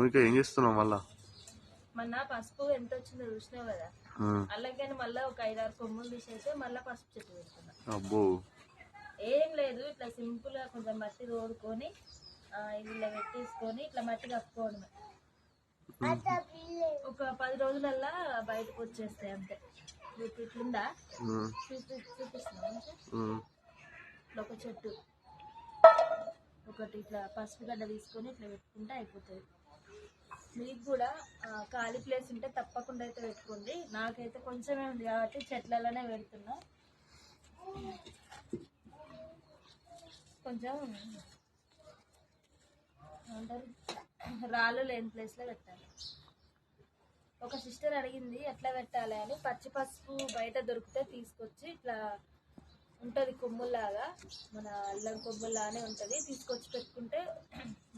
ఇంకా ఏం చేస్తున్నావు మళ్ళా? మొన్న పసుపు ఎంత వచ్చిందో చూసినావు కదా, అలాగే మళ్ళీ ఒక 5-6 కొమ్ములు తీసేస్తే మళ్ళీ పసుపు చెట్టు పెడుతున్నా. అబ్బో, ఏం లేదు, ఇట్లా సింపుల్ గా కొంచెం మట్టి తోడుకొని ఇలా పెట్టేసుకొని ఇట్లా మట్టి కప్పుకోవడమే. ఒక 10 రోజులల్లా బయటకు వచ్చేస్తాయి అంతే. ఇట్లుందా చూపిస్తున్నా. ఇట్లా ఒక చెట్టు ఒకటి ఇట్లా పసుపు గడ్డ తీసుకొని ఇట్లా పెట్టుకుంటే అయిపోతుంది. మీకు కూడా ఖాళీ ప్లేస్ ఉంటే తప్పకుండా అయితే పెట్టుకోండి. నాకైతే కొంచెమే ఉంది కాబట్టి చెట్లలోనే పెడుతున్నా. కొంచెం ఏమంటారు, రాళ్ళు లేని ప్లేస్లో పెట్టాలి. ఒక సిస్టర్ అడిగింది ఎట్లా పెట్టాలి అని. పచ్చి పసుపు బయట దొరికితే తీసుకొచ్చి ఇట్లా ఉంటుంది కొమ్ముల్లాగా, మన అల్లం కొమ్ముల్లానే ఉంటుంది, తీసుకొచ్చి పెట్టుకుంటే